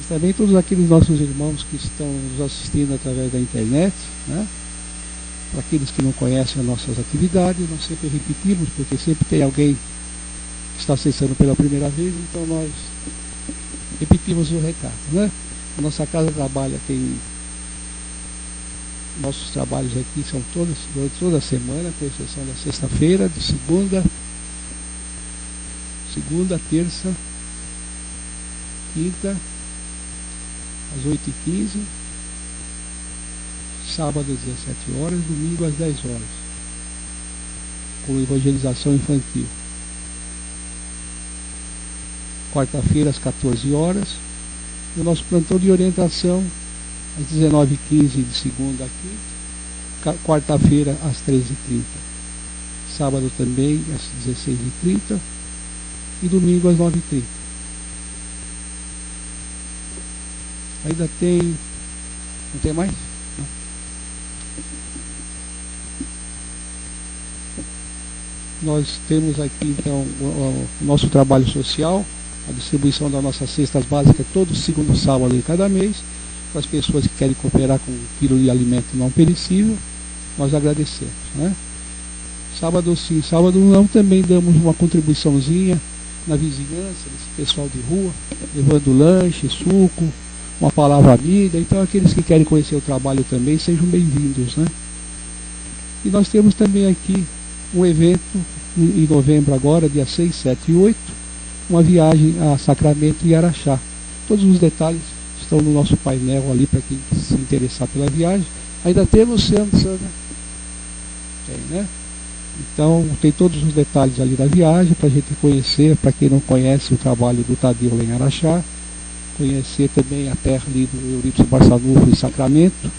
também todos aqueles nossos irmãos que estão nos assistindo através da internet, né? Para aqueles que não conhecem as nossas atividades, nós sempre repetimos, porque sempre tem alguém que está acessando pela primeira vez, então nós repetimos o recado, né? A nossa casa trabalha, tem nossos trabalhos aqui são toda a semana, com exceção da sexta-feira, de segunda, terça, quinta, às 8h15, sábado às 17 horas, domingo às 10 horas, com evangelização infantil. Quarta-feira às 14 horas, e o nosso plantão de orientação às 19h15 de segunda a quinta, quarta-feira às 13h30, sábado também às 16h30 e domingo às 9h30. Ainda tem... não tem mais? Não. Nós temos aqui então o nosso trabalho social, a distribuição das nossas cestas básicas todo segundo sábado de cada mês, para as pessoas que querem cooperar com 1 quilo de alimento não perecível, nós agradecemos, né? Sábado sim, sábado não, também damos uma contribuiçãozinha na vizinhança, desse pessoal de rua, levando lanche, suco, uma palavra amiga. Então aqueles que querem conhecer o trabalho também sejam bem-vindos, né? E nós temos também aqui um evento em novembro agora, dia 6, 7 e 8, uma viagem a Sacramento e Araxá. Todos os detalhes estão no nosso painel ali para quem se interessar pela viagem. Ainda temos Sandra? Tem, né? Então tem todos os detalhes ali da viagem para a gente conhecer, para quem não conhece o trabalho do Tadeu lá em Araxá, conhecer também a terra ali do Eurípides Barçanufo em Sacramento,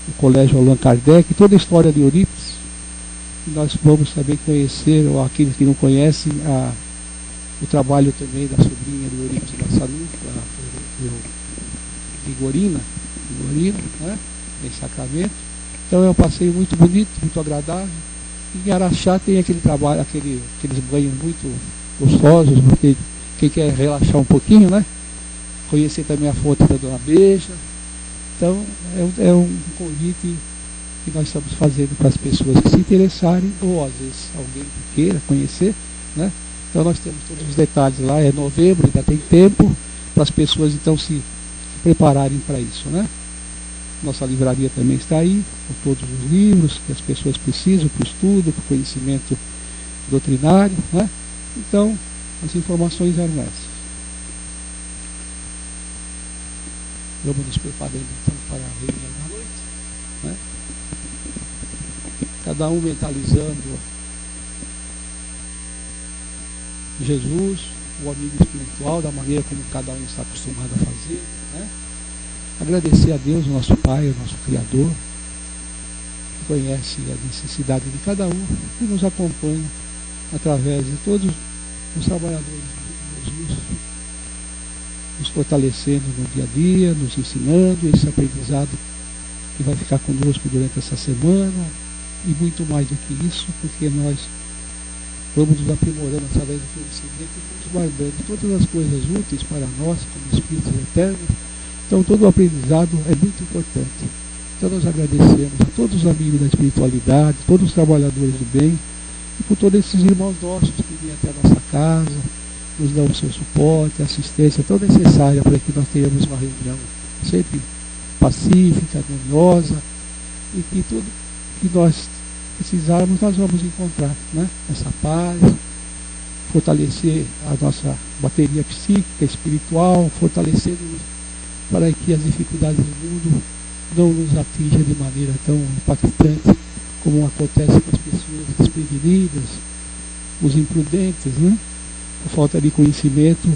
o Colégio Allan Kardec, toda a história de Eurípides. E nós vamos também conhecer, ou aqueles que não conhecem, o trabalho também da sobrinha do Eurípides Barçanufo, Igorina, né, em Sacramento. Então é um passeio muito bonito, muito agradável. E em Araxá tem aquele trabalho, aqueles banhos muito gostosos, porque quem quer relaxar um pouquinho, né? Conhecer também a fonte da Dona Beija. Então é um convite que nós estamos fazendo para as pessoas que se interessarem, ou às vezes alguém que queira conhecer, né? Então nós temos todos os detalhes lá, é novembro, ainda tem tempo para as pessoas então se prepararem para isso, né? Nossa livraria também está aí, com todos os livros que as pessoas precisam para o estudo, para o conhecimento doutrinário, né? Então, as informações eram essas. Vamos nos preparando então para a reunião da noite, né? Cada um mentalizando Jesus, o amigo espiritual, da maneira como cada um está acostumado a fazer, né? Agradecer a Deus, o nosso Pai, o nosso Criador, que conhece a necessidade de cada um e nos acompanha através de todos os trabalhadores de Jesus, nos fortalecendo no dia a dia, nos ensinando esse aprendizado que vai ficar conosco durante essa semana, e muito mais do que isso, porque nós vamos nos aprimorando através do conhecimento e vamos guardando todas as coisas úteis para nós, como espíritos eternos. Então todo o aprendizado é muito importante. Então nós agradecemos a todos os amigos da espiritualidade, todos os trabalhadores do bem, e por todos esses irmãos nossos que vêm até a nossa casa, nos dão o seu suporte, assistência tão necessária para que nós tenhamos uma reunião sempre pacífica, harmoniosa, e que tudo que nós precisarmos nós vamos encontrar, né? Essa paz, fortalecer a nossa bateria psíquica, espiritual, fortalecendo-nos para que as dificuldades do mundo não nos atinjam de maneira tão impactante como acontece com as pessoas desprevenidas, os imprudentes, né? A falta de conhecimento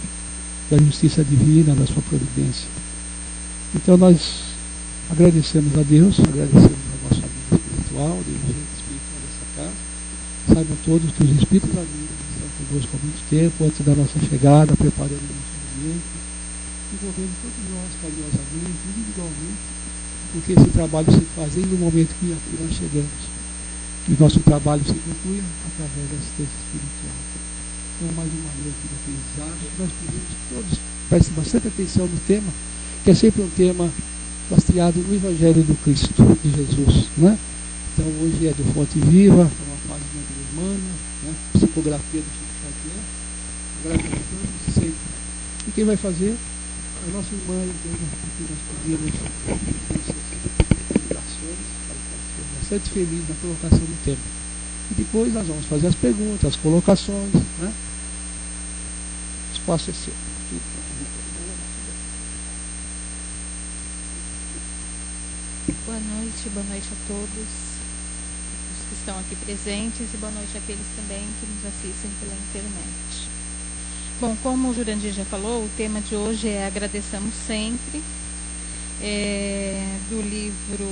da justiça divina, da sua providência. Então nós agradecemos a Deus, agradecemos ao nosso amigo espiritual, dirigente espiritual dessa casa. Saibam todos que os espíritos amigos estão conosco há muito tempo, antes da nossa chegada, preparando o nosso ambiente, envolvendo todos nós carinhosamente, individualmente, porque esse trabalho se faz no momento que aqui nós chegamos. E o nosso trabalho se conclui através da assistência espiritual. Então, mais uma noite de aprendizado, nós pedimos que todos preste bastante atenção no tema, que é sempre um tema baseado no Evangelho do Cristo, de Jesus, né? Então hoje é do Fonte Viva, é uma página do Emmanuel, né? Psicografia do Chico Xavier, agradecemos sempre. E quem vai fazer é o nosso irmão, que nós pedimos colocações, bastante feliz na colocação do tema. E depois nós vamos fazer as perguntas, as colocações, né? O espaço é seu. Boa noite a todos os que estão aqui presentes e boa noite àqueles também que nos assistem pela internet. Bom, como o Jurandir já falou, o tema de hoje é Agradeçamos Sempre, do livro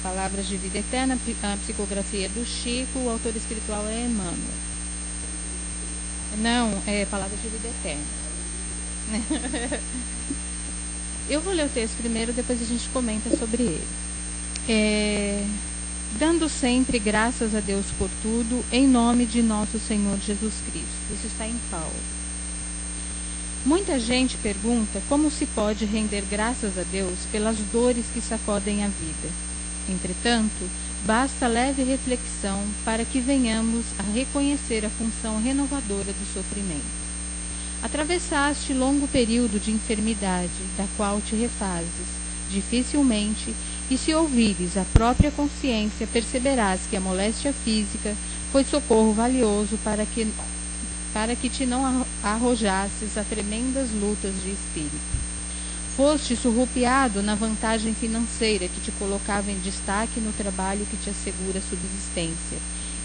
Palavras de Vida Eterna, a psicografia do Chico, o autor espiritual é Emmanuel. Não, é Palavras de Vida Eterna. Eu vou ler o texto primeiro, depois a gente comenta sobre ele. Dando sempre graças a Deus por tudo, em nome de nosso Senhor Jesus Cristo. Isso está em Paulo. Muita gente pergunta como se pode render graças a Deus pelas dores que sacodem a vida. Entretanto, basta leve reflexão para que venhamos a reconhecer a função renovadora do sofrimento. Atravessaste longo período de enfermidade, da qual te refazes, dificilmente, e se ouvires a própria consciência, perceberás que a moléstia física foi socorro valioso para que te não arrojasses a tremendas lutas de espírito. Foste surrupiado na vantagem financeira que te colocava em destaque no trabalho que te assegura a subsistência.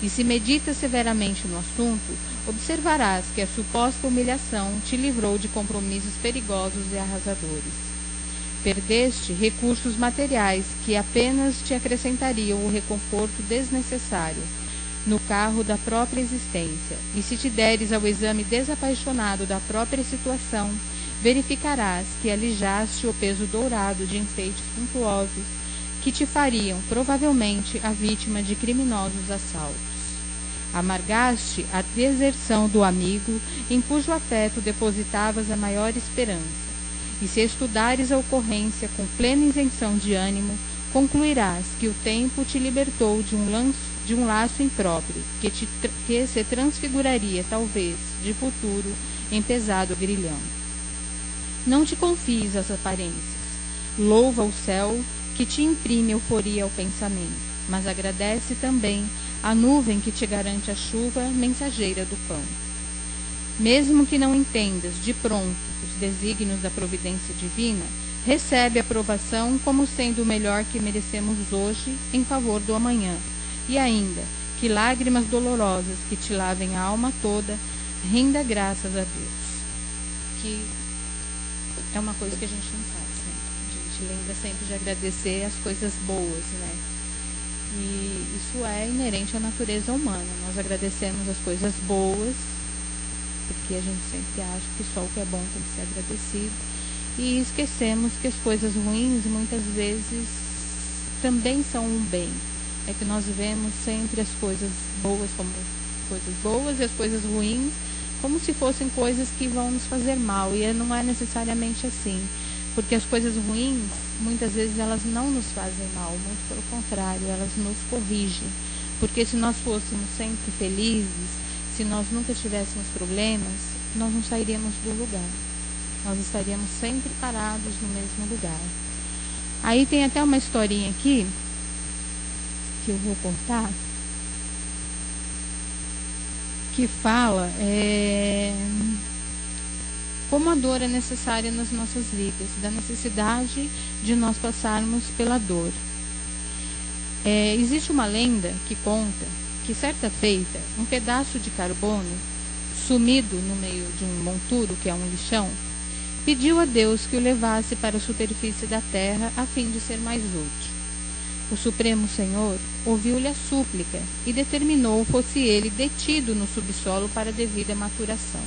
E se meditas severamente no assunto, observarás que a suposta humilhação te livrou de compromissos perigosos e arrasadores. Perdeste recursos materiais que apenas te acrescentariam o reconforto desnecessário no carro da própria existência, e se te deres ao exame desapaixonado da própria situação, verificarás que alijaste o peso dourado de enfeites suntuosos que te fariam, provavelmente, a vítima de criminosos assaltos. Amargaste a deserção do amigo em cujo afeto depositavas a maior esperança. E se estudares a ocorrência com plena isenção de ânimo, concluirás que o tempo te libertou de um laço impróprio, que se transfiguraria, talvez, de futuro, em pesado grilhão. Não te confies às aparências. Louva o céu, que te imprime euforia ao pensamento, mas agradece também a nuvem que te garante a chuva mensageira do pão. Mesmo que não entendas de pronto os desígnios da providência divina, recebe a aprovação como sendo o melhor que merecemos hoje em favor do amanhã. E ainda, que lágrimas dolorosas que te lavem a alma toda, renda graças a Deus. Que é uma coisa que a gente não faz, né? A gente lembra sempre de agradecer as coisas boas, né? E isso é inerente à natureza humana. Nós agradecemos as coisas boas, porque a gente sempre acha que só o que é bom tem que ser agradecido, e esquecemos que as coisas ruins muitas vezes também são um bem. É que nós vemos sempre as coisas boas como coisas boas e as coisas ruins como se fossem coisas que vão nos fazer mal, e não é necessariamente assim, porque as coisas ruins muitas vezes elas não nos fazem mal, muito pelo contrário, elas nos corrigem, porque se nós fôssemos sempre felizes, se nós nunca tivéssemos problemas, nós não sairíamos do lugar. Nós estaríamos sempre parados no mesmo lugar. Aí tem até uma historinha aqui, que eu vou contar, que fala como a dor é necessária nas nossas vidas, da necessidade de nós passarmos pela dor. Existe uma lenda que conta que certa feita, um pedaço de carbono, sumido no meio de um monturo, que é um lixão, pediu a Deus que o levasse para a superfície da terra a fim de ser mais útil. O Supremo Senhor ouviu-lhe a súplica e determinou fosse ele detido no subsolo para devida maturação.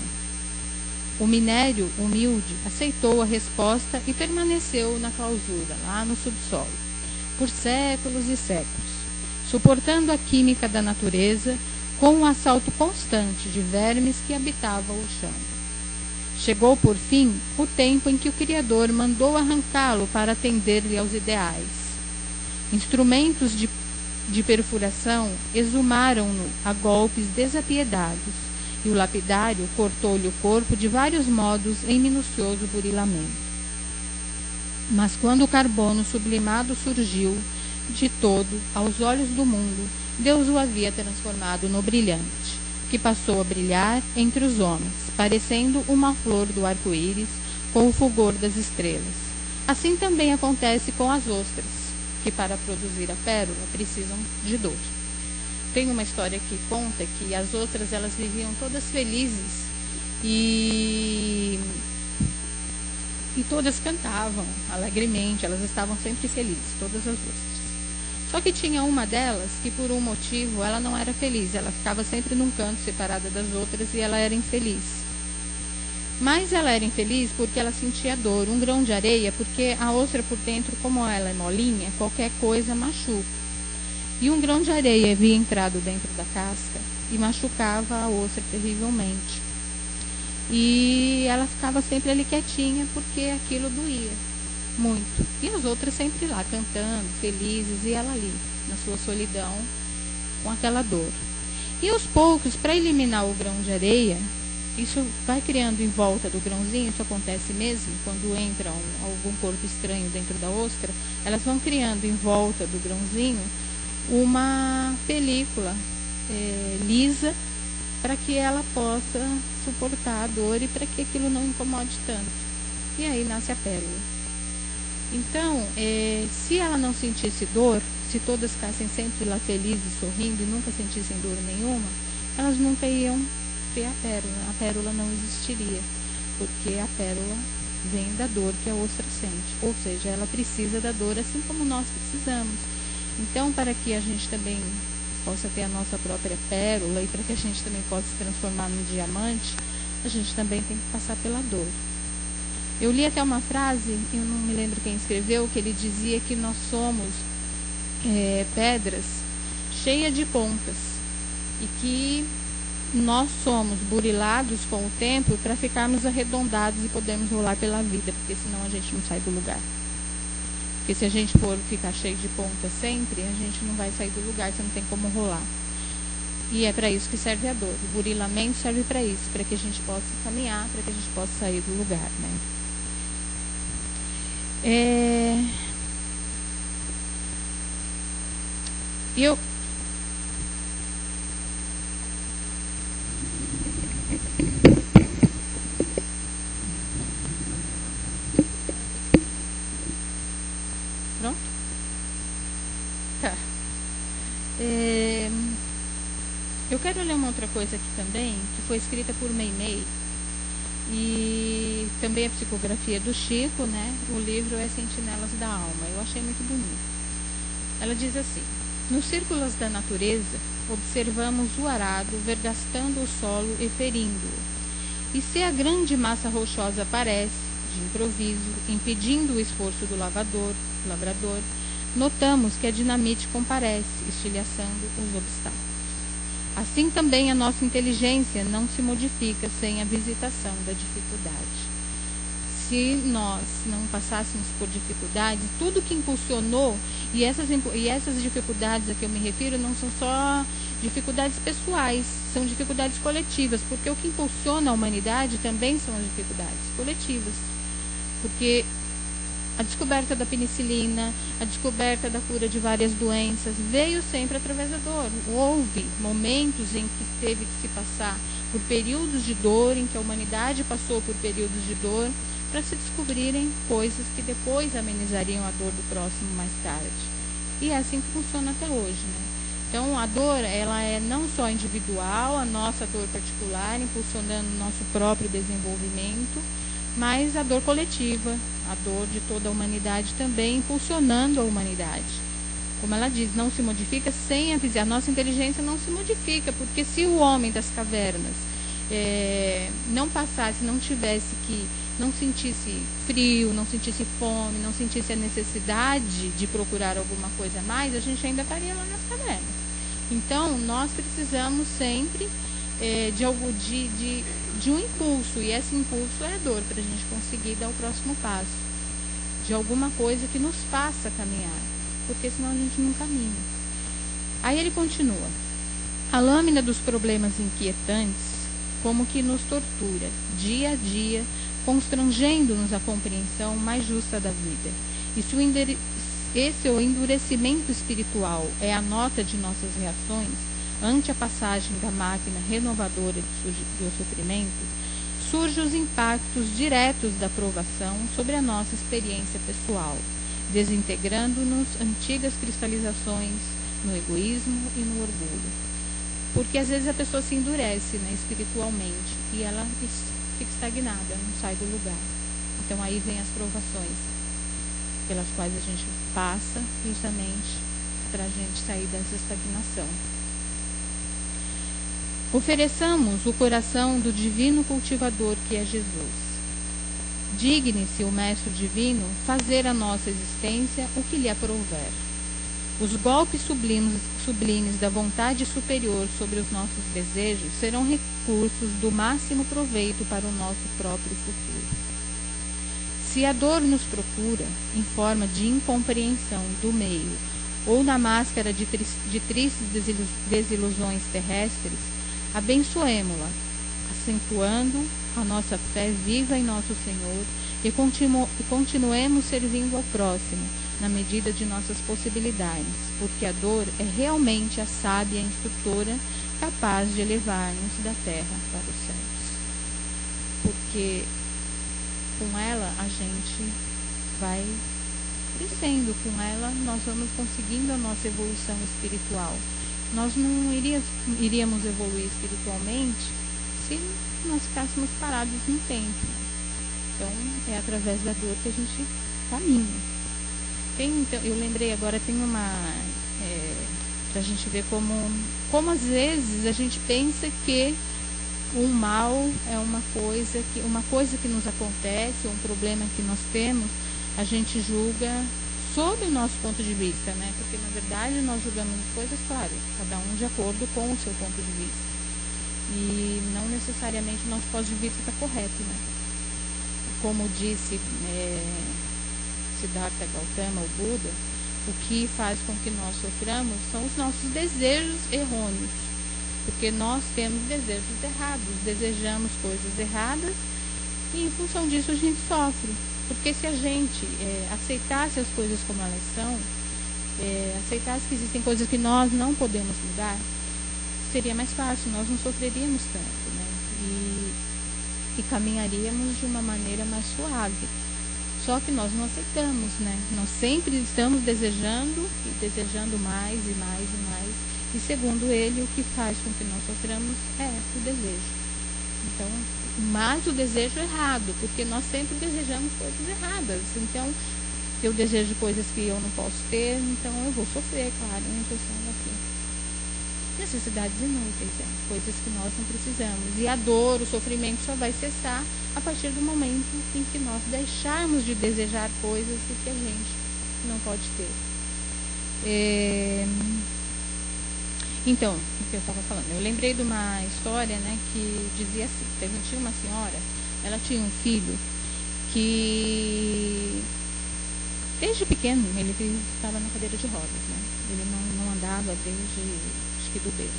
O minério humilde aceitou a resposta e permaneceu na clausura, lá no subsolo, por séculos e séculos, suportando a química da natureza com um assalto constante de vermes que habitavam o chão. Chegou, por fim, o tempo em que o Criador mandou arrancá-lo para atender-lhe aos ideais. Instrumentos de perfuração exumaram-no a golpes desapiedados, e o lapidário cortou-lhe o corpo de vários modos em minucioso burilamento. Mas quando o carbono sublimado surgiu, de todo, aos olhos do mundo, Deus o havia transformado no brilhante, que passou a brilhar entre os homens, parecendo uma flor do arco-íris com o fulgor das estrelas. Assim também acontece com as ostras, que para produzir a pérola precisam de dor. Tem uma história que conta que as ostras elas viviam todas felizes e todas cantavam alegremente, elas estavam sempre felizes, todas as ostras. Só que tinha uma delas que por um motivo ela não era feliz, ela ficava sempre num canto separada das outras e ela era infeliz. Mas ela era infeliz porque ela sentia dor, um grão de areia, porque a ostra por dentro, como ela é molinha, qualquer coisa machuca. E um grão de areia havia entrado dentro da casca e machucava a ostra terrivelmente. E ela ficava sempre ali quietinha porque aquilo doía muito. E as outras sempre lá cantando, felizes, e ela ali, na sua solidão, com aquela dor. E aos poucos, para eliminar o grão de areia, isso vai criando em volta do grãozinho, isso acontece mesmo, quando entra algum corpo estranho dentro da ostra, elas vão criando em volta do grãozinho uma película lisa para que ela possa suportar a dor e para que aquilo não incomode tanto. E aí nasce a pérola. Então, se ela não sentisse dor, se todas ficassem sempre lá felizes, sorrindo e nunca sentissem dor nenhuma, elas nunca iam ter a pérola. A pérola não existiria, porque a pérola vem da dor que a ostra sente. Ou seja, ela precisa da dor assim como nós precisamos. Então, para que a gente também possa ter a nossa própria pérola e para que a gente também possa se transformar num diamante, a gente também tem que passar pela dor. Eu li até uma frase, eu não me lembro quem escreveu, que ele dizia que nós somos pedras cheias de pontas e que nós somos burilados com o tempo para ficarmos arredondados e podermos rolar pela vida, porque senão a gente não sai do lugar. Porque se a gente for ficar cheio de pontas sempre, a gente não vai sair do lugar, você não tem como rolar. E é para isso que serve a dor. O burilamento serve para isso, para que a gente possa caminhar, para que a gente possa sair do lugar, né? Pronto? Tá. Eu quero ler uma outra coisa aqui também, que foi escrita por Meimei, e também a psicografia do Chico, né? O livro é Sentinelas da Alma. Eu achei muito bonito. Ela diz assim: nos círculos da natureza, observamos o arado vergastando o solo e ferindo-o. E se a grande massa rochosa aparece, de improviso, impedindo o esforço do lavrador, notamos que a dinamite comparece, estilhaçando os obstáculos. Assim também a nossa inteligência não se modifica sem a visitação da dificuldade. Se nós não passássemos por dificuldades, tudo que impulsionou, e essas dificuldades a que eu me refiro não são só dificuldades pessoais, são dificuldades coletivas, porque o que impulsiona a humanidade também são as dificuldades coletivas. Porque a descoberta da penicilina, a descoberta da cura de várias doenças, veio sempre através da dor. Houve momentos em que teve que se passar por períodos de dor, em que a humanidade passou por períodos de dor, para se descobrirem coisas que depois amenizariam a dor do próximo mais tarde. E é assim que funciona até hoje, né? Então, a dor, ela é não só individual, a nossa dor particular, impulsionando o nosso próprio desenvolvimento, mas a dor coletiva, a dor de toda a humanidade também, impulsionando a humanidade. Como ela diz, não se modifica sem a nossa inteligência não se modifica, porque se o homem das cavernas não passasse, não sentisse frio, não sentisse fome, não sentisse a necessidade de procurar alguma coisa a mais, a gente ainda estaria lá nas cavernas. Então, nós precisamos sempre de de um impulso, e esse impulso é a dor, para a gente conseguir dar o próximo passo, de alguma coisa que nos faça caminhar, porque senão a gente não caminha. Aí ele continua: a lâmina dos problemas inquietantes como que nos tortura, dia a dia, constrangendo-nos a compreensão mais justa da vida. E se o endurecimento espiritual é a nota de nossas reações ante a passagem da máquina renovadora do sofrimento, surgem os impactos diretos da provação sobre a nossa experiência pessoal, desintegrando-nos antigas cristalizações no egoísmo e no orgulho. Porque às vezes a pessoa se endurece, né, espiritualmente, e ela fica estagnada, não sai do lugar. Então aí vem as provações pelas quais a gente passa, justamente para a gente sair dessa estagnação. Ofereçamos o coração do divino cultivador que é Jesus. Digne-se o Mestre Divino fazer a nossa existência o que lhe aprouver. Os golpes sublimes da vontade superior sobre os nossos desejos serão recursos do máximo proveito para o nosso próprio futuro. Se a dor nos procura, em forma de incompreensão do meio, ou na máscara de tristes desilusões terrestres, abençoemo-la, acentuando a nossa fé viva em nosso Senhor e continuemos servindo ao próximo, na medida de nossas possibilidades, porque a dor é realmente a sábia instrutora capaz de elevar-nos da terra para os céus. Porque com ela a gente vai crescendo, com ela nós vamos conseguindo a nossa evolução espiritual. Nós não iríamos evoluir espiritualmente se nós ficássemos parados no tempo. Então é através da dor que a gente caminha. Eu lembrei agora, tem uma para a gente ver como às vezes a gente pensa que o mal é uma coisa que nos acontece, um problema que nós temos, a gente julga sob o nosso ponto de vista, né? Porque na verdade nós julgamos as coisas, claro, cada um de acordo com o seu ponto de vista. E não necessariamente o nosso ponto de vista está correto, né? Como disse Siddhartha Gautama, o Buda, o que faz com que nós soframos são os nossos desejos errôneos, porque nós temos desejos errados, desejamos coisas erradas e em função disso a gente sofre. Porque se a gente aceitasse as coisas como elas são, aceitasse que existem coisas que nós não podemos mudar, seria mais fácil, nós não sofreríamos tanto, né? E caminharíamos de uma maneira mais suave. Só que nós não aceitamos, né? Nós sempre estamos desejando e desejando mais e mais e mais. E segundo ele, o que faz com que nós soframos é o desejo. Então, mas o desejo errado, porque nós sempre desejamos coisas erradas. Então, eu desejo coisas que eu não posso ter, então eu vou sofrer, claro, em função daquilo. Necessidades inúteis, coisas que nós não precisamos. E a dor, o sofrimento só vai cessar a partir do momento em que nós deixarmos de desejar coisas que a gente não pode ter. Então, o que eu estava falando, eu lembrei de uma história, né, que dizia assim, tinha uma senhora, ela tinha um filho que desde pequeno ele estava na cadeira de rodas, né? Ele não andava desde acho que do berço.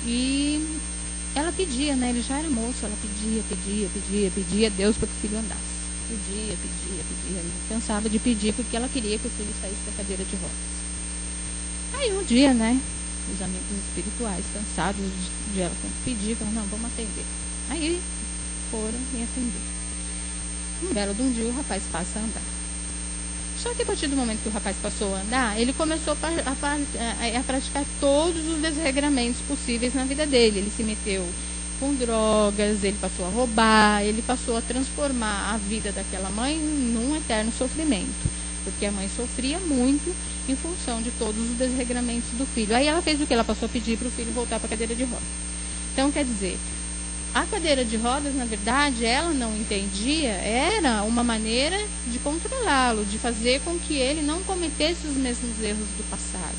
E ela pedia, né? Ele já era moço, ela pedia a Deus para que o filho andasse. Pedia, não cansava de pedir porque ela queria que o filho saísse da cadeira de rodas. Aí um dia, né? Os amigos espirituais, cansados de ela pedir, falaram, não, vamos atender. Aí foram e atender. Um belo de um dia o rapaz passa a andar. Só que a partir do momento que o rapaz passou a andar, ele começou a praticar todos os desregramentos possíveis na vida dele. Ele se meteu com drogas, ele passou a roubar, ele passou a transformar a vida daquela mãe num eterno sofrimento. Porque a mãe sofria muito em função de todos os desregramentos do filho. Aí ela fez o que? Ela passou a pedir para o filho voltar para a cadeira de rodas. Então, quer dizer, a cadeira de rodas, na verdade, ela não entendia, era uma maneira de controlá-lo, de fazer com que ele não cometesse os mesmos erros do passado.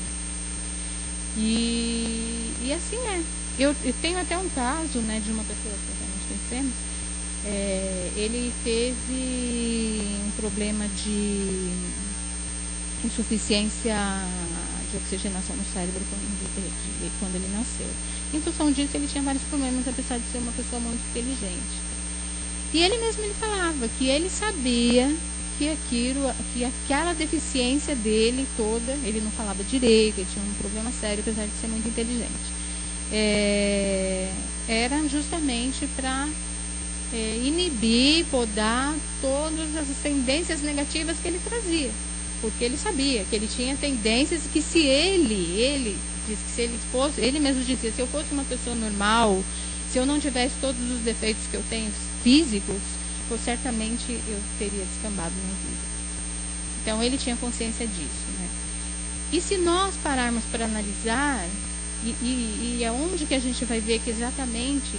E assim é. Eu tenho até um caso, né, de uma pessoa que conhecemos, ele teve um problema de insuficiência de oxigenação no cérebro quando ele nasceu. Em função disso, ele tinha vários problemas, apesar de ser uma pessoa muito inteligente. E ele mesmo falava que ele sabia que aquela deficiência dele toda, ele não falava direito, ele tinha um problema sério, apesar de ser muito inteligente. Era justamente para inibir, podar todas as tendências negativas que ele trazia. Porque ele sabia que ele tinha tendências que se ele disse que se ele fosse, ele mesmo dizia, se eu fosse uma pessoa normal, se eu não tivesse todos os defeitos que eu tenho físicos, certamente eu teria descambado na vida. Então ele tinha consciência disso, né? E se nós pararmos para analisar, e é onde que a gente vai ver que exatamente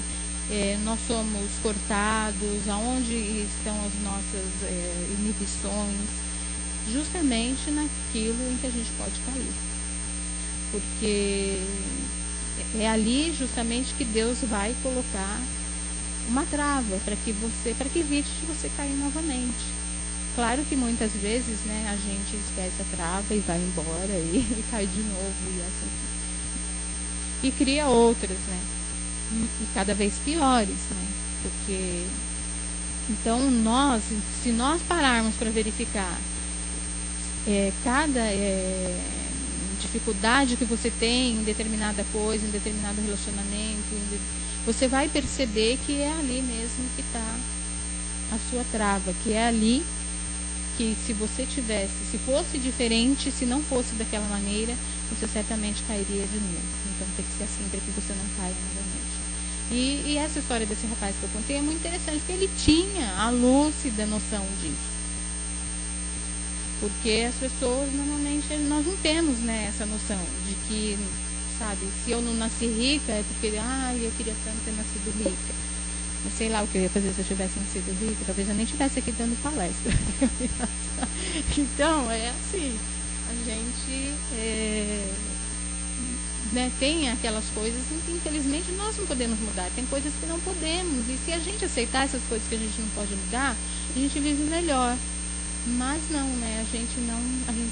nós somos cortados, aonde estão as nossas inibições, justamente naquilo em que a gente pode cair. Porque é ali justamente que Deus vai colocar uma trava para que evite de você cair novamente. Claro que muitas vezes, né, a gente esquece a trava e vai embora e cai de novo e assim. E cria outras, né? E cada vez piores, né? Porque então se nós pararmos para verificar cada dificuldade que você tem em determinada coisa, em determinado relacionamento, você vai perceber que é ali mesmo que está a sua trava, que é ali que se você se fosse diferente, se não fosse daquela maneira, você certamente cairia de novo. Então tem que ser assim para que você não caia novamente. E essa história desse rapaz que eu contei é muito interessante, porque ele tinha a lúcida noção disso. Porque as pessoas, normalmente, nós não temos, né, essa noção de que, sabe, se eu não nasci rica é porque, eu queria tanto ter nascido rica. Eu sei lá o que eu ia fazer se eu tivesse nascido rica, talvez eu nem estivesse aqui dando palestra. Então, é assim, a gente tem aquelas coisas que, infelizmente, nós não podemos mudar. Tem coisas que não podemos. E se a gente aceitar essas coisas que a gente não pode mudar, a gente vive melhor. Mas não, né? A gente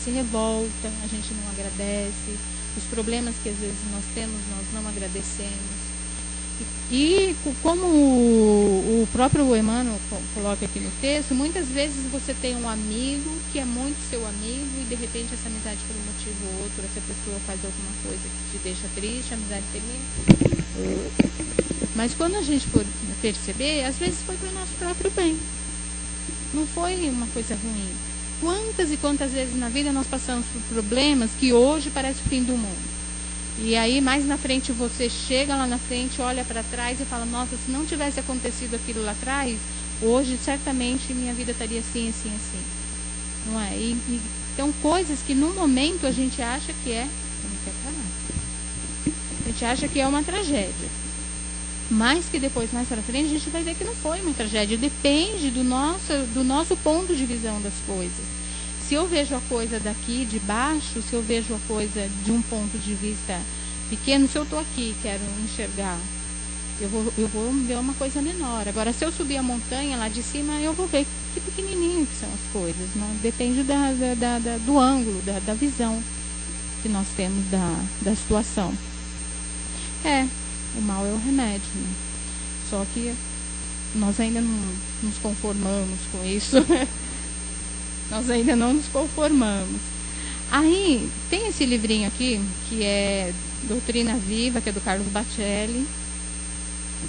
se revolta, a gente não agradece. Os problemas que às vezes nós temos, nós não agradecemos. E como o próprio Emmanuel coloca aqui no texto, muitas vezes você tem um amigo que é muito seu amigo e de repente essa amizade por um motivo ou outro, essa pessoa faz alguma coisa que te deixa triste, a amizade termina. Mas quando a gente for perceber, às vezes foi para o nosso próprio bem. Não foi uma coisa ruim. Quantas e quantas vezes na vida nós passamos por problemas que hoje parece o fim do mundo. E aí mais na frente você chega lá na frente, olha para trás e fala, nossa, se não tivesse acontecido aquilo lá atrás, hoje certamente minha vida estaria assim, assim, assim. Não é? Então coisas que no momento a gente acha que a gente acha que é uma tragédia. Mas que depois, mais para frente, a gente vai ver que não foi uma tragédia. Depende do nosso ponto de visão das coisas. Se eu vejo a coisa daqui de baixo, se eu vejo a coisa de um ponto de vista pequeno, se eu estou aqui e quero enxergar, eu vou ver uma coisa menor. Agora, se eu subir a montanha lá de cima, eu vou ver que pequenininho que são as coisas. Não? Depende do ângulo, da visão que nós temos da situação. O mal é o remédio, né? Só que nós ainda não nos conformamos com isso. Nós ainda não nos conformamos. Aí, tem esse livrinho aqui, que é Doutrina Viva, que é do Carlos Bacelli.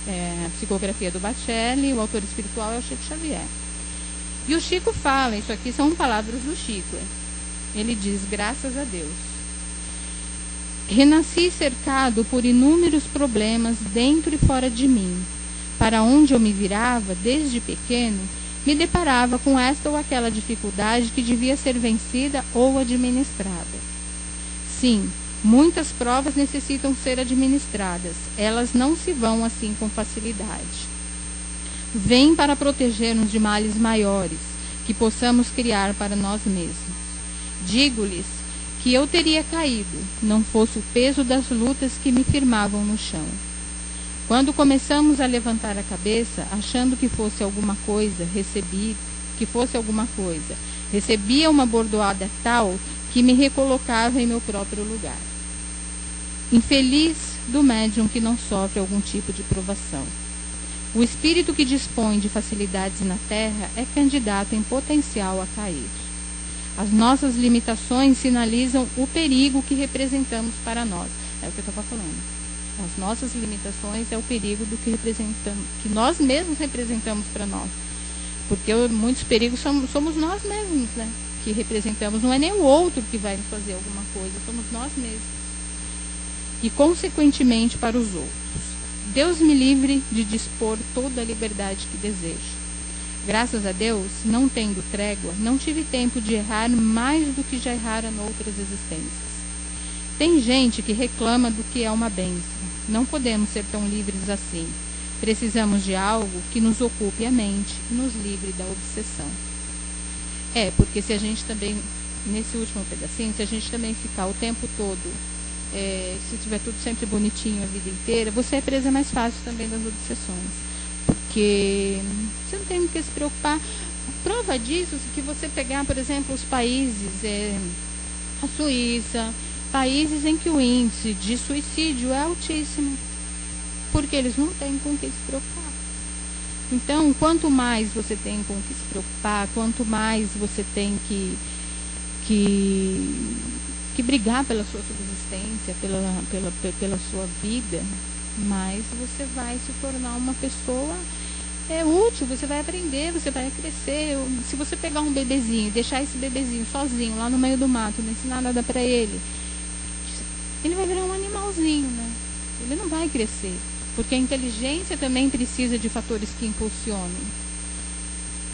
A psicografia do Bacelli, o autor espiritual é o Chico Xavier. E o Chico fala, isso aqui são palavras do Chico. Ele diz, graças a Deus. Renasci cercado por inúmeros problemas dentro e fora de mim. Para onde eu me virava, desde pequeno, me deparava com esta ou aquela dificuldade que devia ser vencida ou administrada. Sim, muitas provas necessitam ser administradas. Elas não se vão assim com facilidade. Vêm para proteger-nos de males maiores, que possamos criar para nós mesmos. Digo-lhes que eu teria caído, não fosse o peso das lutas que me firmavam no chão. Quando começamos a levantar a cabeça, achando que fosse alguma coisa, recebia uma bordoada tal que me recolocava em meu próprio lugar. Infeliz do médium que não sofre algum tipo de provação. O espírito que dispõe de facilidades na terra é candidato em potencial a cair. As nossas limitações sinalizam o perigo que representamos para nós. É o que eu estava falando. As nossas limitações é o perigo do que representamos, que nós mesmos representamos para nós. Porque muitos perigos somos nós mesmos, né, que representamos. Não é nem o outro que vai nos fazer alguma coisa, somos nós mesmos. E, consequentemente, para os outros. Deus me livre de dispor toda a liberdade que desejo. Graças a Deus, não tendo trégua, não tive tempo de errar mais do que já errara noutras existências. Tem gente que reclama do que é uma bênção. Não podemos ser tão livres assim. Precisamos de algo que nos ocupe a mente e nos livre da obsessão. Porque se a gente também, nesse último pedacinho, se a gente também ficar o tempo todo, se tiver tudo sempre bonitinho a vida inteira, você é presa mais fácil também das obsessões. Porque você não tem com o que se preocupar. Prova disso, se você pegar, por exemplo, os países, a Suíça, países em que o índice de suicídio é altíssimo, porque eles não têm com o que se preocupar. Então, quanto mais você tem com o que se preocupar, quanto mais você tem que brigar pela sua subsistência, pela sua vida, mais você vai se tornar uma pessoa útil, você vai aprender, você vai crescer. Se você pegar um bebezinho e deixar esse bebezinho sozinho lá no meio do mato, não ensinar nada para ele vai virar um animalzinho, né? Ele não vai crescer, porque a inteligência também precisa de fatores que impulsionem,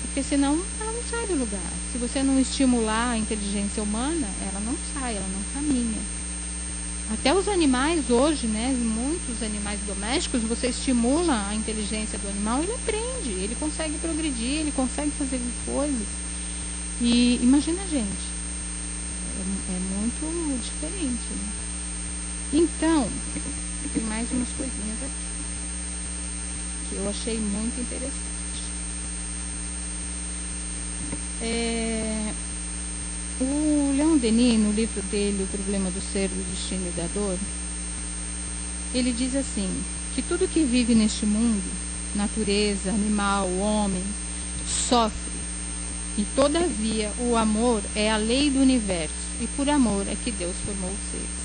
porque senão ela não sai do lugar. Se você não estimular a inteligência humana, ela não sai, ela não caminha. Até os animais hoje, né, muitos animais domésticos, você estimula a inteligência do animal, ele aprende, ele consegue progredir, ele consegue fazer coisas. E imagina a gente, é muito diferente, né? Então, tem mais umas coisinhas aqui que eu achei muito interessante. O Leon Denis, no livro dele, O Problema do Ser, do Destino e da Dor, ele diz assim, que tudo que vive neste mundo, natureza, animal, homem, sofre, e todavia o amor é a lei do universo, e por amor é que Deus formou os seres.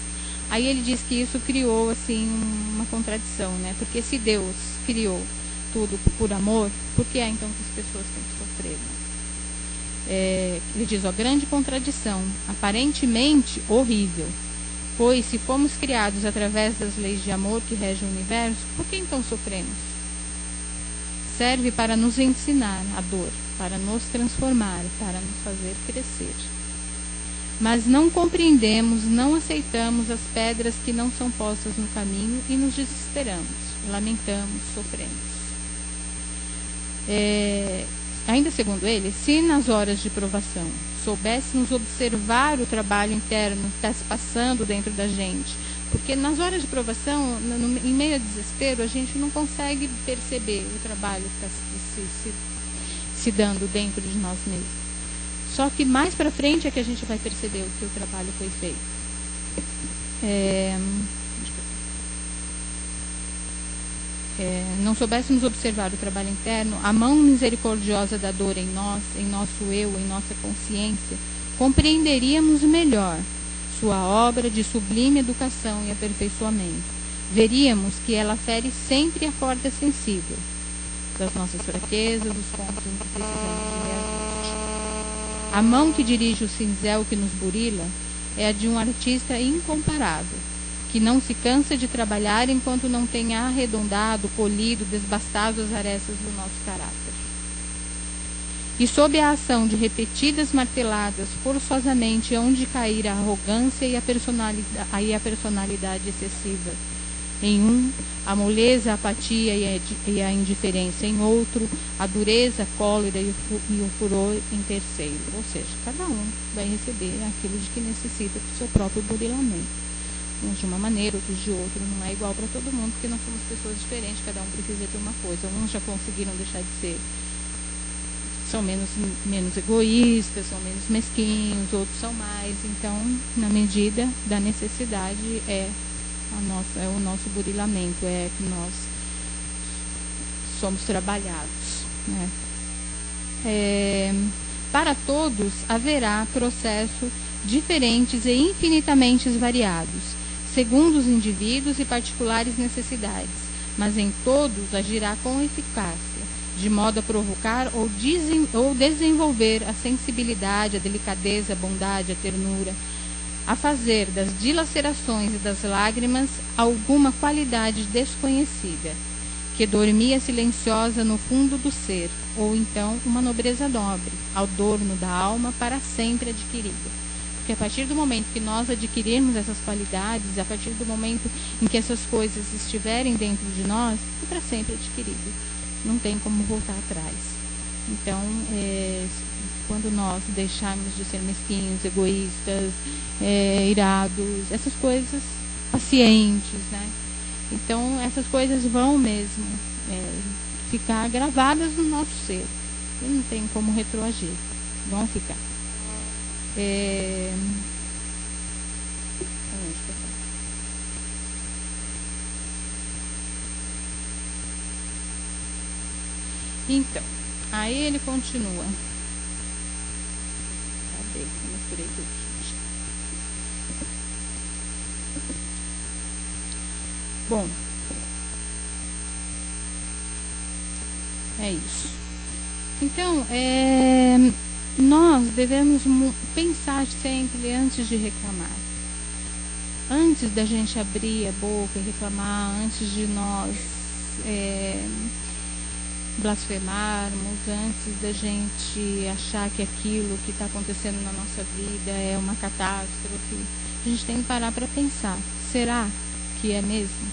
Aí ele diz que isso criou assim uma contradição, né? Porque se Deus criou tudo por amor, por que é então que as pessoas têm que sofrer, né? Ele diz, grande contradição, aparentemente horrível, pois se fomos criados através das leis de amor que regem o universo, por que então sofremos? Serve para nos ensinar a dor, para nos transformar, para nos fazer crescer. Mas não compreendemos, não aceitamos as pedras que não são postas no caminho e nos desesperamos, lamentamos, sofremos. Ainda segundo ele, se nas horas de provação soubéssemos observar o trabalho interno que está se passando dentro da gente, porque nas horas de provação, em meio a desespero, a gente não consegue perceber o trabalho que está se dando dentro de nós mesmos. Só que mais para frente é que a gente vai perceber o que o trabalho foi feito. Não soubéssemos observar o trabalho interno, a mão misericordiosa da dor em nós, em nosso eu, em nossa consciência, compreenderíamos melhor sua obra de sublime educação e aperfeiçoamento. Veríamos que ela fere sempre a corda sensível das nossas fraquezas, dos pontos em que precisamos de reajuste. A mão que dirige o cinzel que nos burila é a de um artista incomparável, que não se cansa de trabalhar enquanto não tenha arredondado, polido, desbastado as arestas do nosso caráter. E sob a ação de repetidas marteladas, forçosamente hão de cair a arrogância e a personalidade excessiva. Em um, a moleza, a apatia e a indiferença em outro, a dureza, a cólera e o furor em terceiro. Ou seja, cada um vai receber aquilo de que necessita para o seu próprio burilamento. uns de uma maneira, outros de outra, não é igual para todo mundo, porque nós somos pessoas diferentes, cada um precisa de uma coisa. Uns já conseguiram deixar de ser, são menos egoístas, são menos mesquinhos, outros são mais. Então, na medida da necessidade, é o nosso burilamento, é que nós somos trabalhados, né? Para todos haverá processo diferentes e infinitamente variados, segundo os indivíduos e particulares necessidades, mas em todos agirá com eficácia, de modo a provocar ou desenvolver a sensibilidade, a delicadeza, a bondade, a ternura, a fazer das dilacerações e das lágrimas alguma qualidade desconhecida, que dormia silenciosa no fundo do ser, ou então uma nobreza nobre, adorno da alma para sempre adquirida. Porque a partir do momento que nós adquirirmos essas qualidades, a partir do momento em que essas coisas estiverem dentro de nós, é para sempre adquirido. Não tem como voltar atrás. Então, quando nós deixarmos de ser mesquinhos, egoístas, irados, essas coisas, pacientes, né? Então, essas coisas vão mesmo ficar gravadas no nosso ser. E não tem como retroagir. Vão ficar. Então, aí ele continua. Cadê? Eu misturei tudo. Bom, é isso. Então, nós devemos pensar sempre antes de reclamar. Antes da gente abrir a boca e reclamar, antes de nós blasfemarmos, antes da gente achar que aquilo que está acontecendo na nossa vida é uma catástrofe, a gente tem que parar para pensar. Será que é mesmo?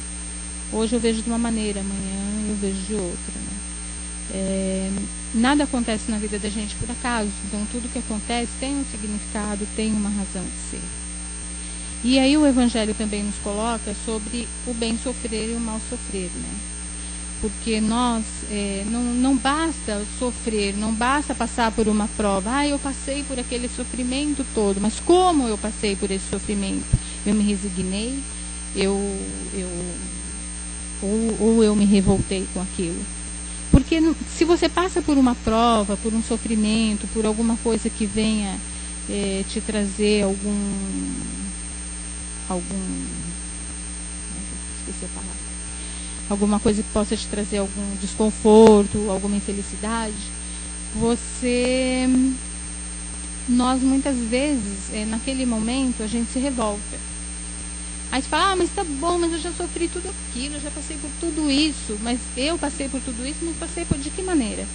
Hoje eu vejo de uma maneira, amanhã eu vejo de outra, né? Nada acontece na vida da gente por acaso. Então tudo que acontece tem um significado, tem uma razão de ser. E aí o Evangelho também nos coloca sobre o bem sofrer e o mal sofrer, né? Porque nós, não basta sofrer, não basta passar por uma prova. Eu passei por aquele sofrimento todo, mas como eu passei por esse sofrimento? Eu me resignei, ou eu me revoltei com aquilo. Porque se você passa por uma prova, por um sofrimento, por alguma coisa que venha te trazer esqueci a palavra, alguma coisa que possa te trazer algum desconforto, alguma infelicidade, nós muitas vezes, naquele momento, a gente se revolta. Aí você fala, mas tá bom, mas eu já sofri tudo aquilo, eu já passei por tudo isso. Mas eu passei por tudo isso, mas passei de que maneira?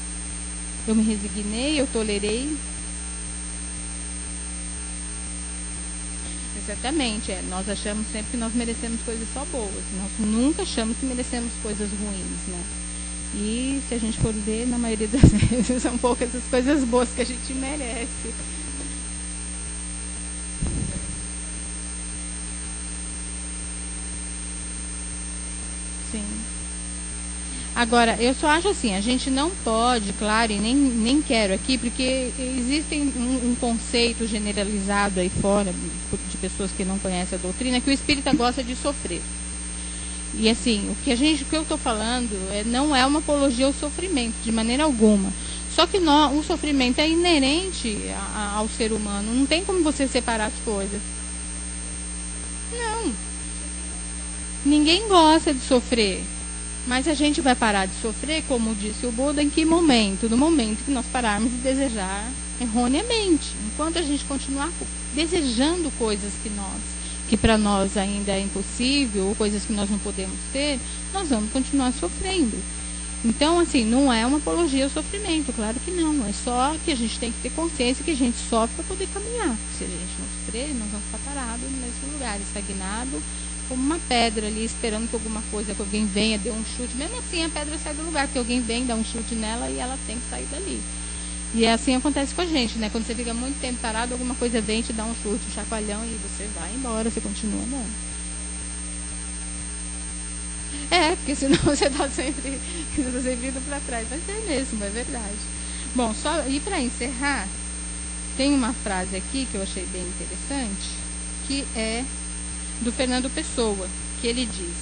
Eu me resignei, eu tolerei. Exatamente, nós achamos sempre que nós merecemos coisas só boas. Nós nunca achamos que merecemos coisas ruins, né? E se a gente for ver, na maioria das vezes, são poucas as coisas boas que a gente merece. Sim. Agora, eu só acho assim, a gente não pode, claro, e nem quero aqui, porque existem um conceito generalizado aí fora, de pessoas que não conhecem a doutrina, que o espírita gosta de sofrer. E assim, o que eu estou falando não é uma apologia ao sofrimento, de maneira alguma. Só que o sofrimento é inerente ao ser humano, não tem como você separar as coisas. Não. Ninguém gosta de sofrer. Mas a gente vai parar de sofrer, como disse o Buda, em que momento? No momento que nós pararmos de desejar erroneamente. Enquanto a gente continuar desejando coisas que para nós ainda é impossível, ou coisas que nós não podemos ter, nós vamos continuar sofrendo. Então, assim, não é uma apologia ao sofrimento, claro que não. É só que a gente tem que ter consciência que a gente sofre para poder caminhar. Se a gente não sofrer, nós vamos ficar parados no mesmo lugar, estagnado, como uma pedra ali, esperando que alguma coisa, que alguém venha, dê um chute. Mesmo assim, a pedra sai do lugar, porque alguém vem, dá um chute nela e ela tem que sair dali. E assim acontece com a gente, né? Quando você fica muito tempo parado, alguma coisa vem, te dá um chute, um chacoalhão e você vai embora, você continua andando. Porque senão você está sempre indo para trás. Mas é mesmo, é verdade. Bom, e para encerrar, tem uma frase aqui que eu achei bem interessante, que é do Fernando Pessoa, que ele diz: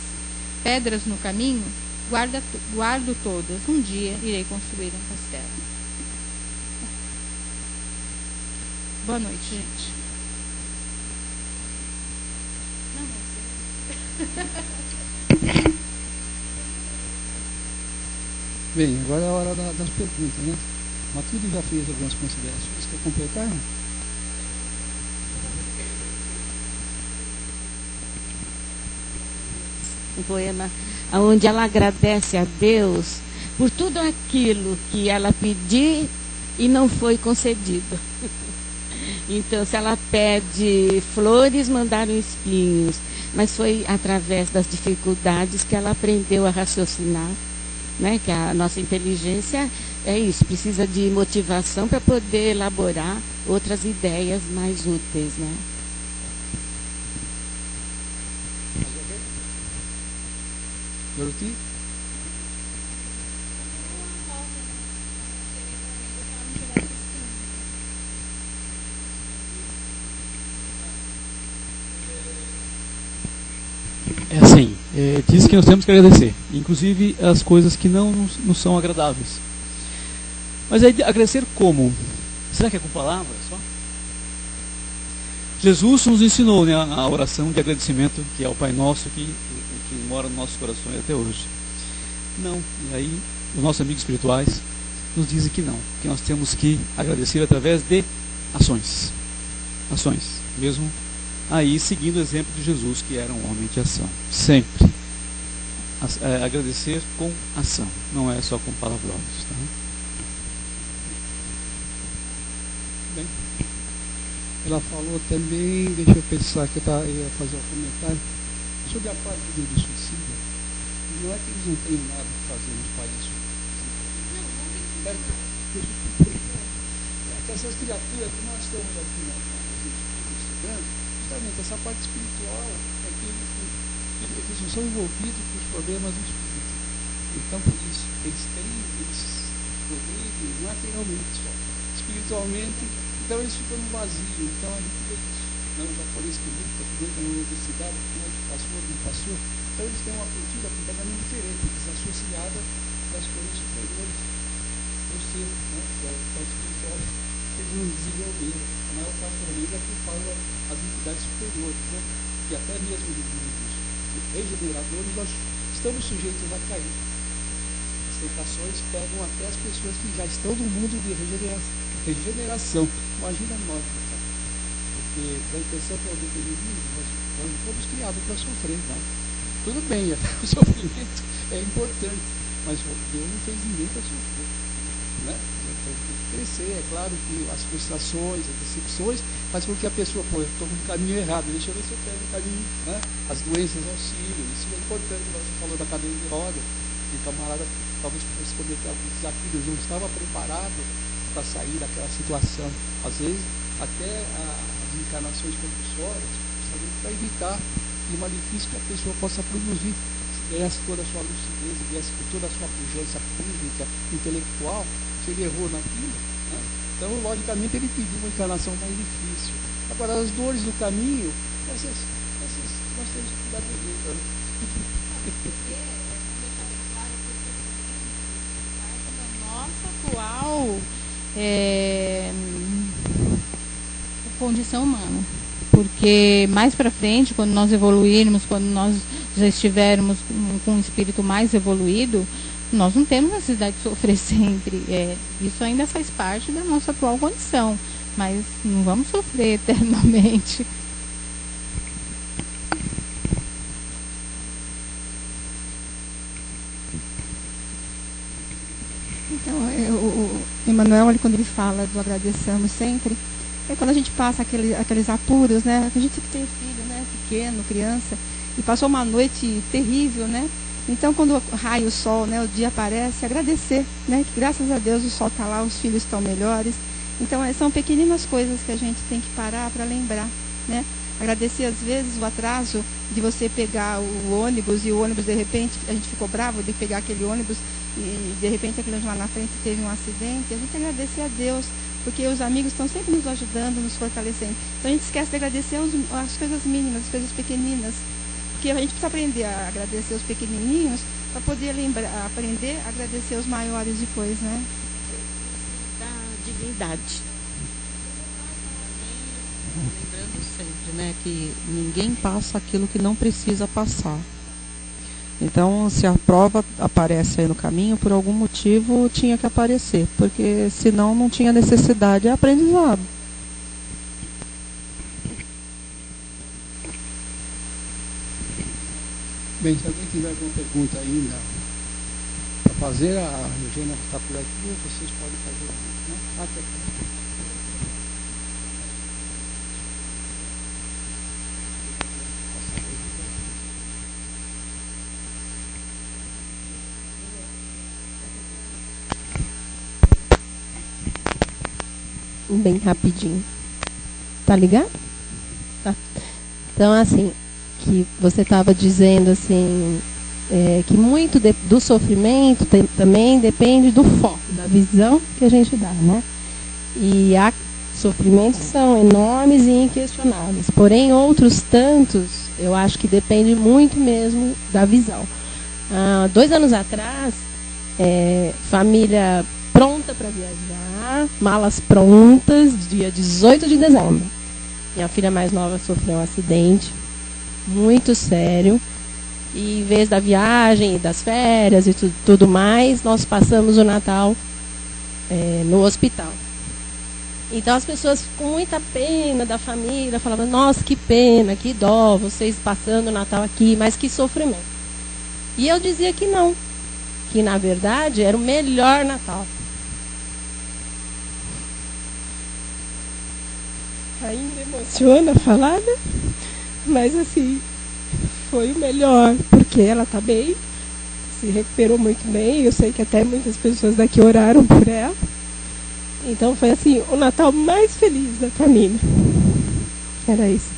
pedras no caminho, guardo todas, um dia irei construir um castelo. Boa noite, gente. Bem, agora é a hora das perguntas, né? Matilde já fez algumas considerações. Quer completar? Um poema onde ela agradece a Deus por tudo aquilo que ela pediu e não foi concedido. Então, se ela pede flores, mandaram espinhos. Mas foi através das dificuldades que ela aprendeu a raciocinar, né? Que a nossa inteligência é isso, precisa de motivação para poder elaborar outras ideias mais úteis, né? Dorothy? É assim, diz que nós temos que agradecer, inclusive as coisas que não são agradáveis. Mas aí, agradecer como? Será que é com palavras só? Jesus nos ensinou, né, a oração de agradecimento, que é o Pai Nosso, que mora nos nossos corações até hoje. Não, e aí os nossos amigos espirituais nos dizem que não, que nós temos que agradecer através de ações. Ações, mesmo aí seguindo o exemplo de Jesus, que era um homem de ação. Sempre. Agradecer com ação, não é só com palavrões. Tá? Bem, ela falou também, deixa eu pensar que eu ia fazer um comentário sobre a parte do suicídio. Não é que eles não tenham nada para fazer nos países. É que essas criaturas que nós estamos aqui estudando, justamente essa parte espiritual é que eles não são envolvidos com os problemas do espírito. Então, por isso, eles progridem materialmente só, espiritualmente, então eles ficam no vazio. Então a gente vê isso. Não, japonês que luta, que entra na universidade, que não passou. Então eles têm uma cultura completamente diferente, desassociada das coisas superiores. Ou seja, né, que é o espiritual que eles não desenvolveram. A maior parte da vida é que fala as entidades superiores, né? Que até mesmo os regeneradores nós estamos sujeitos a cair. As tentações pegam até as pessoas que já estão no mundo de regeneração. Imagina nós, então. Porque dá a impressão que é o determinismo, nós não fomos criados para sofrer, não. Tudo bem, o sofrimento é importante, mas Deus não fez ninguém para sofrer, né? Então, tem que crescer, é claro que as frustrações, as decepções, mas porque a pessoa, eu estou no caminho errado, deixa eu ver se eu pego o caminho, né? As doenças, auxílio, isso é importante. Você falou da cadeira de roda, que o camarada talvez fosse cometer alguns desafios, não estava preparado para sair daquela situação. Às vezes, até as encarnações compulsórias, para evitar o malefício que a pessoa possa produzir. Se ganhasse toda a sua lucidez, ganhasse toda a sua pujança pública, intelectual, se ele errou naquilo, né? Então, logicamente, ele pediu uma encarnação mais difícil. Agora, as dores do caminho, essas nós temos que cuidar do jeito, né? Nossa atual condição humana, porque mais para frente, quando nós evoluirmos, quando nós já estivermos com um espírito mais evoluído, nós não temos necessidade de sofrer sempre. Isso ainda faz parte da nossa atual condição, mas não vamos sofrer eternamente. Então, o Emmanuel, quando ele fala do agradeçamos sempre, é quando a gente passa aqueles apuros, né? A gente tem filho, né? Pequeno, criança, e passou uma noite terrível, né? Então, quando raia o sol, né? O dia aparece, agradecer, né? Que graças a Deus o sol está lá, os filhos estão melhores. Então, são pequeninas coisas que a gente tem que parar para lembrar, né? Agradecer, às vezes, o atraso de você pegar o ônibus e o ônibus, de repente, a gente ficou bravo de pegar aquele ônibus e, de repente, aquele lá na frente teve um acidente. A gente agradecer a Deus, porque os amigos estão sempre nos ajudando, nos fortalecendo. Então, a gente esquece de agradecer as coisas mínimas, as coisas pequeninas. Porque a gente precisa aprender a agradecer os pequenininhos para poder aprender a agradecer os maiores depois, né? Da divindade. Lembrando sempre, né, que ninguém passa aquilo que não precisa passar. Então, se a prova aparece aí no caminho, por algum motivo tinha que aparecer, porque senão não tinha necessidade, é aprendizado. Bem, se alguém tiver alguma pergunta ainda para fazer, a Eugênia está por aqui, vocês podem fazer, né? Até aqui. Bem rapidinho. Tá ligado? Tá. Então, assim, que você estava dizendo assim, que muito do sofrimento também depende do foco, da visão que a gente dá, né? E há sofrimentos que são enormes e inquestionáveis. Porém, outros tantos, eu acho que depende muito mesmo da visão. 2 anos atrás, família pronta para viajar, malas prontas, dia 18 de dezembro. Minha filha mais nova sofreu um acidente muito sério. E em vez da viagem, das férias e tudo mais, nós passamos o Natal no hospital. Então as pessoas com muita pena da família falavam: nossa, que pena, que dó, vocês passando o Natal aqui, mas que sofrimento. E eu dizia que não, que na verdade era o melhor Natal. Ainda emociona falar, né? Mas assim, foi o melhor, porque ela está bem, se recuperou muito bem. Eu sei que até muitas pessoas daqui oraram por ela. Então foi assim, o Natal mais feliz da família. Era isso.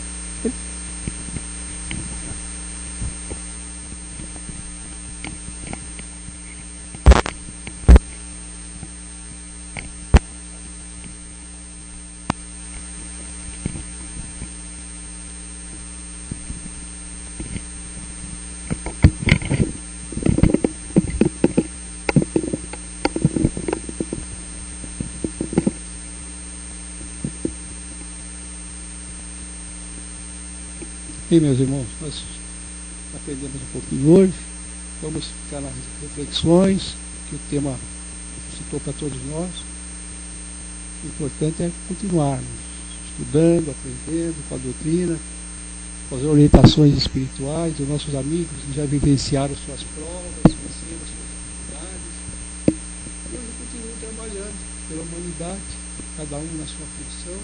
Bem, meus irmãos, nós aprendemos um pouquinho hoje. Vamos ficar nas reflexões, que o tema citou para todos nós. O importante é continuarmos estudando, aprendendo com a doutrina, com as orientações espirituais dos nossos amigos que já vivenciaram suas provas, venceram suas dificuldades. E hoje continuam trabalhando pela humanidade, cada um na sua função.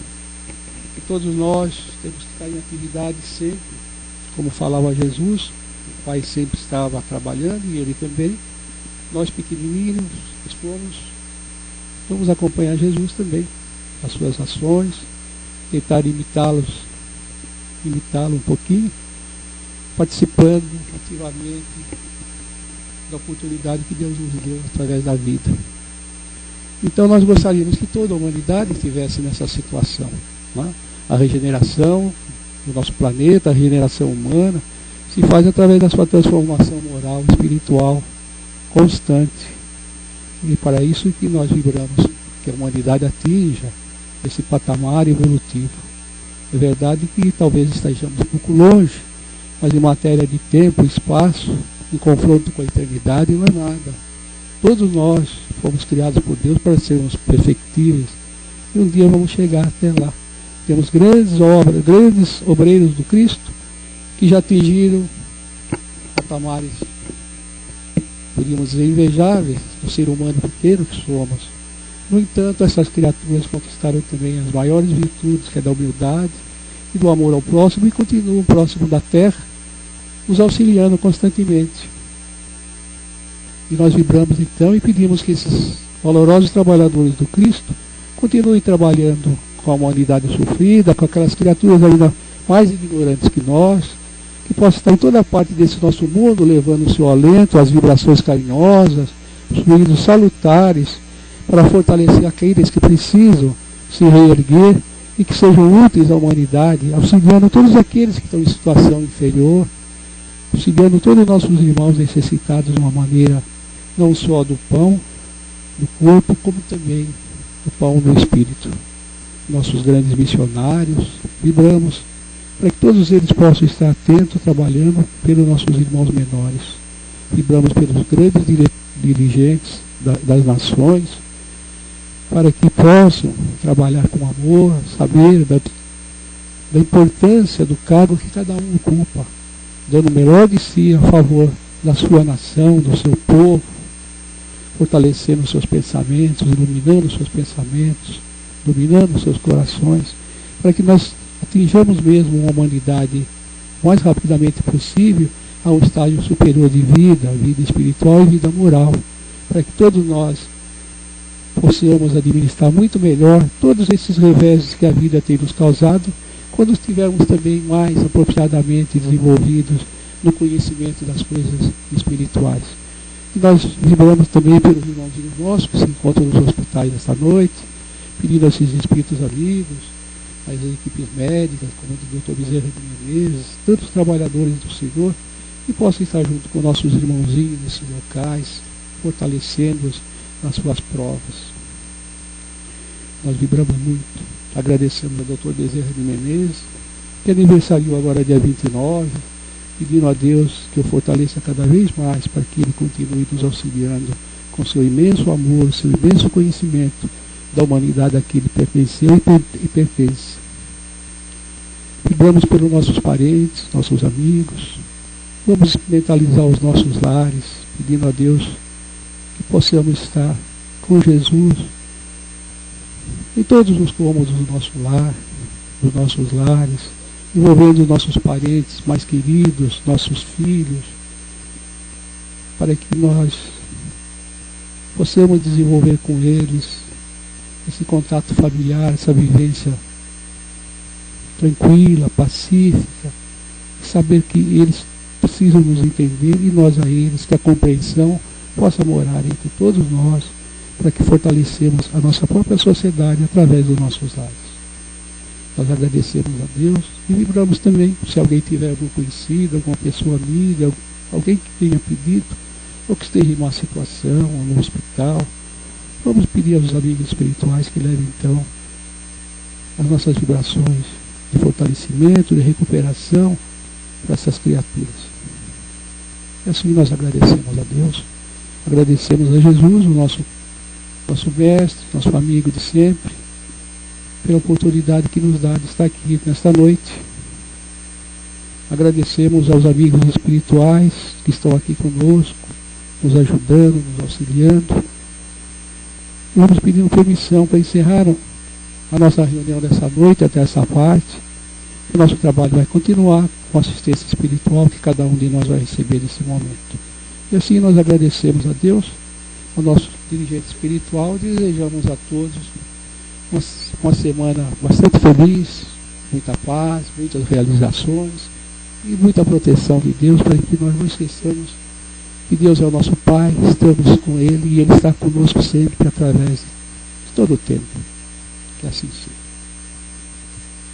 Que todos nós temos que estar em atividade sempre, como falava Jesus. O Pai sempre estava trabalhando e Ele também. Nós pequenininhos vamos acompanhar Jesus também, as suas ações, tentar imitá-lo um pouquinho, participando ativamente da oportunidade que Deus nos deu através da vida. Então nós gostaríamos que toda a humanidade estivesse nessa situação. A regeneração do nosso planeta, a regeneração humana, se faz através da sua transformação moral, espiritual, constante. E para isso que nós vibramos, que a humanidade atinja esse patamar evolutivo. É verdade que talvez estejamos um pouco longe, mas em matéria de tempo e espaço, em confronto com a eternidade, não é nada. Todos nós fomos criados por Deus para sermos perfectíveis, e um dia vamos chegar até lá. Temos grandes obras, grandes obreiros do Cristo, que já atingiram patamares, podíamos dizer, invejáveis do ser humano pequeno que somos. No entanto, essas criaturas conquistaram também as maiores virtudes, que é da humildade e do amor ao próximo, e continuam próximo da terra, nos auxiliando constantemente. E nós vibramos então e pedimos que esses valorosos trabalhadores do Cristo continuem trabalhando com a humanidade sofrida, com aquelas criaturas ainda mais ignorantes que nós, que possa estar em toda parte desse nosso mundo, levando o seu alento, as vibrações carinhosas, os fluidos salutares, para fortalecer aqueles que precisam se reerguer e que sejam úteis à humanidade, auxiliando todos aqueles que estão em situação inferior, auxiliando todos os nossos irmãos necessitados de uma maneira não só do pão, do corpo, como também do pão do Espírito. Nossos grandes missionários, vibramos para que todos eles possam estar atentos, trabalhando pelos nossos irmãos menores. Vibramos pelos grandes dirigentes das nações, para que possam trabalhar com amor, saber da importância do cargo que cada um ocupa, dando o melhor de si a favor da sua nação, do seu povo, fortalecendo seus pensamentos, iluminando seus pensamentos, dominando seus corações, para que nós atinjamos mesmo uma humanidade o mais rapidamente possível a um estágio superior de vida espiritual e vida moral, para que todos nós possamos administrar muito melhor todos esses reveses que a vida tem nos causado, quando estivermos também mais apropriadamente desenvolvidos no conhecimento das coisas espirituais. E nós vibramos também pelos irmãozinhos nossos que se encontram nos hospitais esta noite, pedindo a esses espíritos amigos, as equipes médicas, como o Dr. Bezerra de Menezes, tantos trabalhadores do Senhor, que possam estar junto com nossos irmãozinhos nesses locais, fortalecendo-os nas suas provas. Nós vibramos muito, agradecemos ao Dr. Bezerra de Menezes, que aniversariou agora dia 29, pedindo a Deus que o fortaleça cada vez mais para que ele continue nos auxiliando com seu imenso amor, seu imenso conhecimento da humanidade a que ele pertenceu e pertence. Vibramos pelos nossos parentes, nossos amigos, vamos mentalizar os nossos lares, pedindo a Deus que possamos estar com Jesus em todos os cômodos do nosso lar, dos nossos lares, envolvendo os nossos parentes mais queridos, nossos filhos, para que nós possamos desenvolver com eles esse contato familiar, essa vivência tranquila, pacífica, saber que eles precisam nos entender e nós a eles, que a compreensão possa morar entre todos nós, para que fortalecemos a nossa própria sociedade através dos nossos lares. Nós agradecemos a Deus e vibramos também, se alguém tiver algum conhecido, alguma pessoa amiga, alguém que tenha pedido, ou que esteja em uma situação, ou no hospital, vamos pedir aos amigos espirituais que levem então as nossas vibrações de fortalecimento, de recuperação para essas criaturas. E assim nós agradecemos a Deus, agradecemos a Jesus, o nosso mestre, nosso amigo de sempre, pela oportunidade que nos dá de estar aqui nesta noite. Agradecemos aos amigos espirituais que estão aqui conosco, nos ajudando, nos auxiliando. Vamos pedindo permissão para encerrar a nossa reunião dessa noite, até essa parte. O nosso trabalho vai continuar com a assistência espiritual que cada um de nós vai receber nesse momento. E assim nós agradecemos a Deus, ao nosso dirigente espiritual, e desejamos a todos uma semana bastante feliz, muita paz, muitas realizações e muita proteção de Deus, para que nós não esqueçamos que Deus é o nosso Pai, estamos com Ele e Ele está conosco sempre através de todo o tempo. Que assim seja.